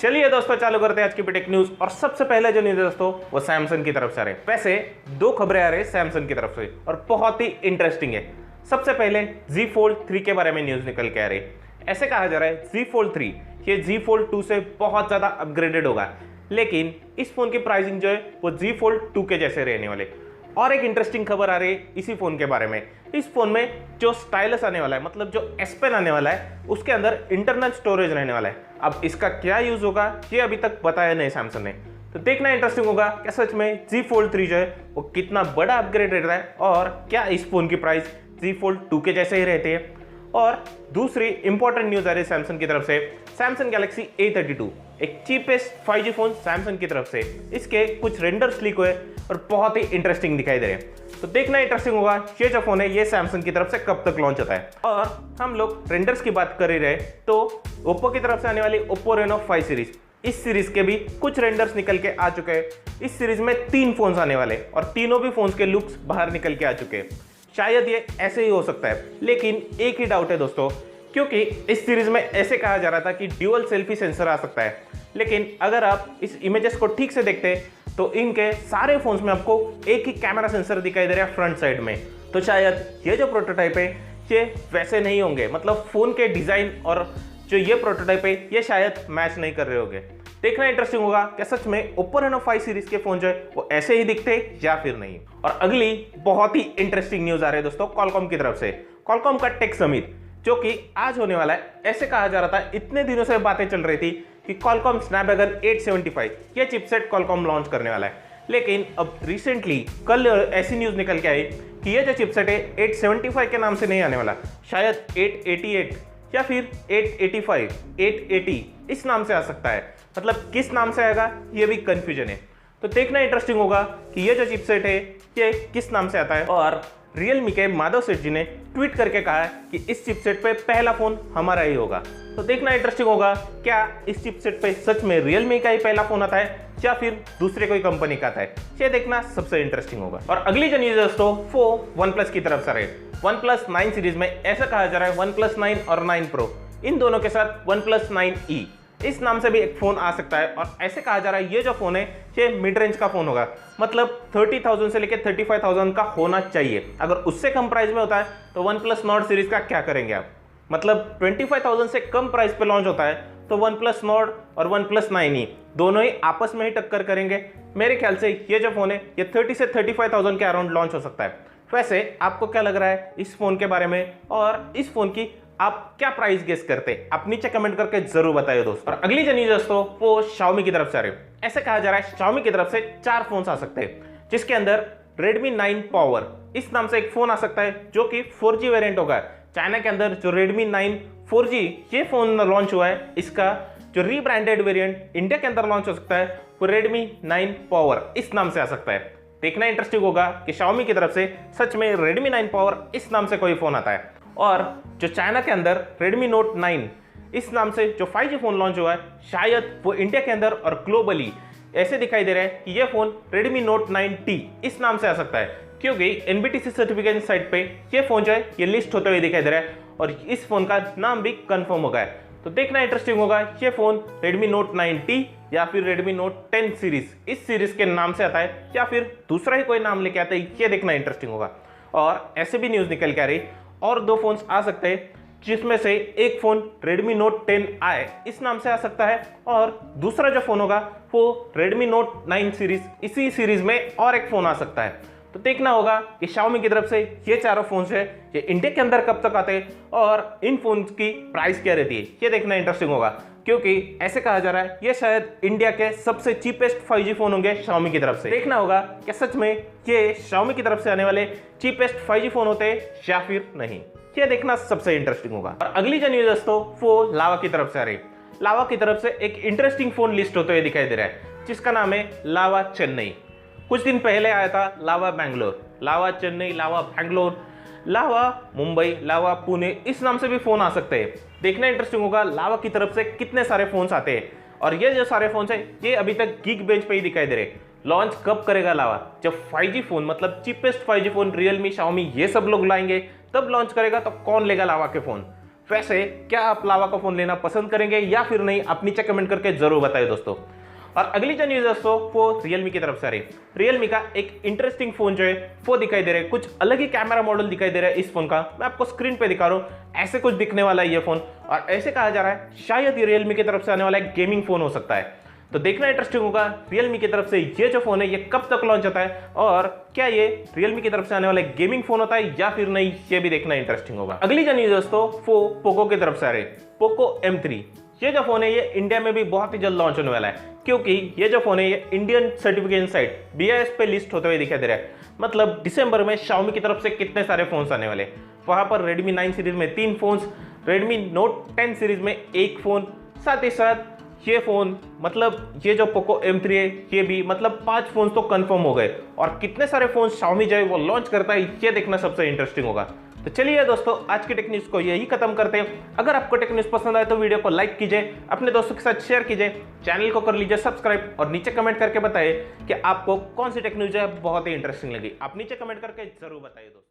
चलिए दोस्तों चालू करते हैं आज की टेक न्यूज। और सबसे पहले जो न्यूज है दोस्तों वो सैमसंग की तरफ से आ रही है। वैसे दो खबरें आ रही है सैमसंग की तरफ से और बहुत ही इंटरेस्टिंग है। सबसे पहले Z Fold 3 के बारे में न्यूज निकल के आ रही है। ऐसे कहा जा रहा है Z Fold 3 ये Z Fold 2 से बहुत ज्यादा अपग्रेडेड होगा, लेकिन इस फोन की प्राइसिंग जो है वो Z Fold 2 के जैसे रहने वाले। और एक इंटरेस्टिंग खबर आ रही है इसी फोन के बारे में। इस फोन में जो स्टाइलस आने वाला है, मतलब जो S Pen आने वाला है, उसके अंदर इंटरनल स्टोरेज रहने वाला है। अब इसका क्या यूज होगा ये अभी तक बताया नहीं सैमसंग ने, तो देखना इंटरेस्टिंग होगा कि सच में Z Fold 3 जो है वो कितना बड़ा अपग्रेड रहता है और क्या इस फोन की प्राइस Z Fold 2 के जैसे ही रहती है। और दूसरी इंपॉर्टेंट न्यूज आ रही है सैमसंग की तरफ से। सैमसंग गैलेक्सी A32 एक चीपेस्ट 5G फोन सैमसंग की तरफ से, इसके कुछ रेंडर्स लीक हुए और बहुत ही इंटरेस्टिंग दिखाई दे रहे हैं। तो देखना इंटरेस्टिंग होगा ये जो फोन है ये सैमसंग की तरफ से कब तक लॉन्च होता है। और हम लोग रेंडर्स की बात कर ही रहे तो ओप्पो की तरफ से आने वाली ओप्पो रेनो 5 सीरीज, इस सीरीज के भी कुछ रेंडर्स निकल के आ चुके हैं। इस सीरीज में 3 फोन्स आने वाले और तीनों भी फोन्स के लुक्स बाहर निकल के आ चुके हैं। शायद ये ऐसे ही हो सकता है, लेकिन एक ही डाउट है दोस्तों, क्योंकि इस सीरीज में ऐसे कहा जा रहा था कि ड्यूअल सेल्फी सेंसर आ सकता है, लेकिन अगर आप इस इमेजेस को ठीक से देखते तो इनके सारे फोन्स में आपको एक ही कैमरा सेंसर दिखाई दे रहा है फ्रंट साइड में। तो शायद ये जो प्रोटोटाइप है ये वैसे नहीं होंगे, मतलब फोन के डिजाइन और जो ये प्रोटोटाइप है ये शायद मैच नहीं कर रहे होंगे। देखना इंटरेस्टिंग होगा कि सच में ओप्पो रेनो 5 सीरीज के फोन जो है वो ऐसे ही दिखते या फिर नहीं। और अगली बहुत ही इंटरेस्टिंग न्यूज आ रही है दोस्तों कॉलकॉम की तरफ से। कॉलकॉम का टेक समिट जो कि आज होने वाला है, ऐसे कहा जा रहा था, इतने दिनों से बातें चल रही थी कि कॉलकॉम स्नैपड्रैगन 875 ये चिपसेट कॉलकॉम लॉन्च करने वाला है। लेकिन अब रिसेंटली कल ऐसी न्यूज निकल के आई कि ये जो चिपसेट है 875 के नाम से नहीं आने वाला, शायद 888 या फिर 885, 880 इस नाम से आ सकता है। मतलब किस नाम से आएगा ये भी कंफ्यूजन है। तो देखना इंटरेस्टिंग होगा कि ये जो चिपसेट है ये किस नाम से आता है। और रियलमी के माधव सेठ जी ने ट्वीट करके कहा है कि इस चिपसेट पे पहला फोन हमारा ही होगा। तो देखना इंटरेस्टिंग होगा क्या इस चिपसेट पे सच में रियलमी का ही पहला फोन आता है या फिर दूसरे कोई कंपनी का आता है, ये देखना सबसे इंटरेस्टिंग होगा। और अगली जो न्यूज है दोस्तों वो OnePlus की तरफ से रहे। OnePlus 9 सीरीज में ऐसा कहा जा रहा है OnePlus 9 और 9 Pro इन दोनों के साथ OnePlus 9e इस नाम से भी एक फोन आ सकता है। और ऐसे कहा जा रहा है ये जो फोन है ये मिड रेंज का फोन होगा, मतलब 30,000 से लेकर 35,000 का होना चाहिए। अगर उससे कम प्राइस में होता है तो OnePlus Nord सीरीज का क्या करेंगे आप, मतलब 25,000 से कम प्राइस पे लॉन्च होता है तो OnePlus Nord और OnePlus 9e दोनों ही आपस में ही टक्कर करेंगे। मेरे ख्याल से ये जो फोन है ये 30 से 35,000 के अराउंड लॉन्च हो सकता है। वैसे आपको क्या लग रहा है इस फोन के बारे में और इस फोन की आप क्या प्राइस गेस करते हैं, आप नीचे कमेंट करके जरूर बताइए दोस्तों। और अगली जो न्यूज दोस्तों वो Xiaomi की तरफ से आ रही है। ऐसे कहा जा रहा है Xiaomi की तरफ से 4 फोन्स आ सकते हैं, जिसके अंदर Redmi 9 Power इस नाम से एक फोन आ सकता है जो कि 4G वेरिएंट होगा। चाइना के अंदर जो Redmi 9 4G ये फोन लॉन्च हुआ है, इसका जो रीब्रांडेड वेरिएंट इंडिया के अंदर लॉन्च हो सकता है वो Redmi 9 Power इस नाम से आ सकता है। देखना इंटरेस्टिंग होगा कि Xiaomi की तरफ से सच में Redmi 9 Power इस नाम से कोई फोन आता है। और जो चाइना के अंदर Redmi Note 9 इस नाम से जो 5G फोन लॉन्च हुआ है, शायद वो इंडिया के अंदर और ग्लोबली ऐसे दिखाई दे रहा है कि ये फोन Redmi Note 9T इस नाम से आ सकता है, क्योंकि NBTC सर्टिफिकेशन साइट पे ये फोन जो है ये लिस्ट होते हुए दिखाई दे रहा है और इस फोन का नाम भी कंफर्म हो गया है। तो देखना इंटरेस्टिंग होगा ये फोन Redmi Note 9T या फिर Redmi Note 10 सीरीज इस सीरीज के नाम से आता है या फिर दूसरा ही कोई नाम लेके आता है, ये देखना इंटरेस्टिंग होगा। और ऐसे भी न्यूज निकल के आ रही और 2 फोन्स आ सकते हैं, जिसमें से एक फोन Redmi Note 10i इस नाम से आ सकता है और दूसरा जो फोन होगा वो Redmi Note 9 सीरीज इसी सीरीज में और एक फोन आ सकता है। तो देखना होगा कि Xiaomi की तरफ से ये चारों फोन्स है ये इंडिया के अंदर कब तक आते हैं और इन फोन्स की प्राइस क्या रहती है, ये देखना इंटरेस्टिंग होगा, क्योंकि ऐसे कहा जा रहा है ये शायद इंडिया के सबसे चीपेस्ट 5G फोन होंगे Xiaomi की तरफ से। देखना होगा कि सच में ये Xiaomi की तरफ से आने वाले चीपेस्ट 5G फोन होते हैं या फिर नहीं, ये देखना सबसे इंटरेस्टिंग होगा। और अगली जो न्यूज दोस्तों वो लावा की तरफ से आ रही। लावा की तरफ से एक इंटरेस्टिंग फोन लिस्ट होते हुए दिखाई दे रहा है, जिसका नाम है लावा चेन्नई। कुछ दिन पहले आया था लावा बैंगलोर, लावा चेन्नई, लावा बैंगलोर, लावा मुंबई, लावा पुणे इस नाम से भी फोन आ सकते हैं। देखना इंटरेस्टिंग होगा लावा की तरफ से कितने सारे फोन्स आते हैं। और ये जो सारे फोन्स हैं ये अभी तक गीक बेंच पे ही दिखाई दे रहे। लॉन्च कब करेगा लावा, जब 5G फोन मतलब cheapest 5G phone Realme, Xiaomi ये सब लोग लाएंगे तब लॉन्च करेगा, तो कौन लेगा लावा के फोन। वैसे क्या आप लावा का फोन लेना पसंद करेंगे या फिर नहीं, आप नीचे कमेंट करके जरूर बताइए दोस्तों। और अगली जो न्यूज दोस्तों वो रियलमी की तरफ से आ रही है। रियलमी का एक इंटरेस्टिंग फोन जो है वो दिखाई दे रहा है, कुछ अलग ही कैमरा मॉडल दिखाई दे रहा है इस फोन का। मैं आपको स्क्रीन पे दिखा रहा हूँ, ऐसे कुछ दिखने वाला है ये फोन। और ऐसे कहा जा रहा है शायद ये रियलमी की तरफ से आने वाला एक गेमिंग फोन हो सकता है। तो देखना इंटरेस्टिंग होगा रियलमी की तरफ से ये जो फोन है ये कब तक लॉन्च होता है, और क्या ये रियलमी की तरफ से आने वाला एक गेमिंग फोन होता है या फिर नहीं, ये भी देखना इंटरेस्टिंग होगा। अगली जो न्यूज दोस्तों वो पोको की तरफ से आ रही है। पोको M3 ये जो फोन है ये इंडिया में भी बहुत ही जल्द लॉन्च होने वाला है, क्योंकि ये जो फोन है ये इंडियन सर्टिफिकेशन साइट BIS पे लिस्ट होते हुए दिखाई दे रहा है। मतलब दिसंबर में Xiaomi की तरफ से कितने सारे फोन्स आने वाले, वहां पर Redmi 9 सीरीज में 3 फोन्स, Redmi Note 10 सीरीज में 1 फोन, साथ ही साथ ये फोन मतलब ये जो पोको M3 है ये भी मतलब 5 फोन तो कंफर्म हो गए। और कितने सारे फोन Xiaomi जो है वो लॉन्च करता है ये देखना सबसे इंटरेस्टिंग होगा। तो चलिए दोस्तों आज की टेक न्यूज़ को यही खत्म करते हैं। अगर आपको टेक न्यूज़ पसंद आए तो वीडियो को लाइक कीजिए, अपने दोस्तों के साथ शेयर कीजिए, चैनल को कर लीजिए सब्सक्राइब और नीचे कमेंट करके बताइए कि आपको कौन सी टेक न्यूज़ है बहुत ही इंटरेस्टिंग लगी। आप नीचे कमेंट करके जरूर बताइए दोस्तों।